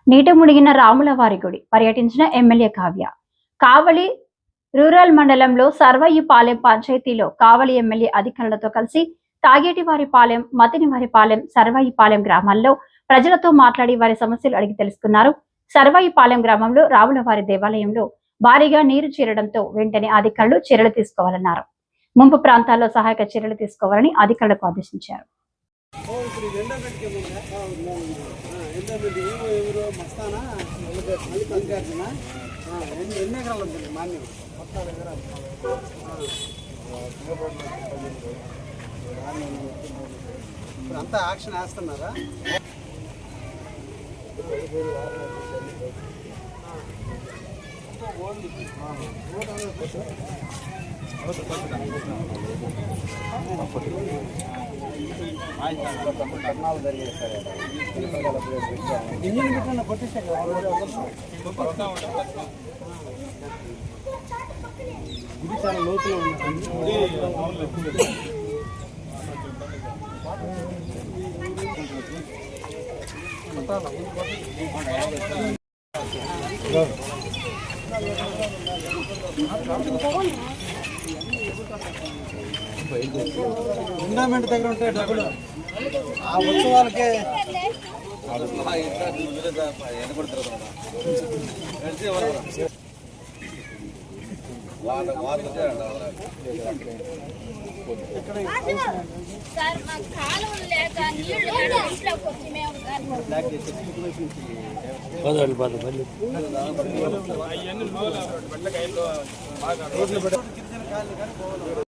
నీట మునిగిన రాములవారి గుడి పర్యటించిన ఎమ్మెల్యే కావ్య. కావలి రూరల్ మండలంలో సర్వయ్యపాలెం పంచాయతీలో కావలి ఎమ్మెల్యే అధికారులతో కలిసి తాగేటివారిపాలెం, మతినివారిపాలెం, సర్వయ్యపాలెం గ్రామాల్లో ప్రజలతో మాట్లాడి వారి సమస్యలు అడిగి తెలుసుకున్నారు. సర్వయ్యపాలెం గ్రామంలో రాములవారి దేవాలయంలో భారీగా నీరు చేరడంతో వెంటనే అధికారులు చర్యలు తీసుకోవాలన్నారు. ముంపు ప్రాంతాల్లో సహాయక చర్యలు తీసుకోవాలని అధికారులకు ఆదేశించారు. అంతా యాక్షన్ వేస్తున్నారా? ఇంజిన్ పెట్టిన కొట్టేసాక ఇది చాలా లోతులో ఉంది. ఎండోమెంట్ దగ్గర ఉంటే డబ్బులు ఆ ఉత్సవాలకే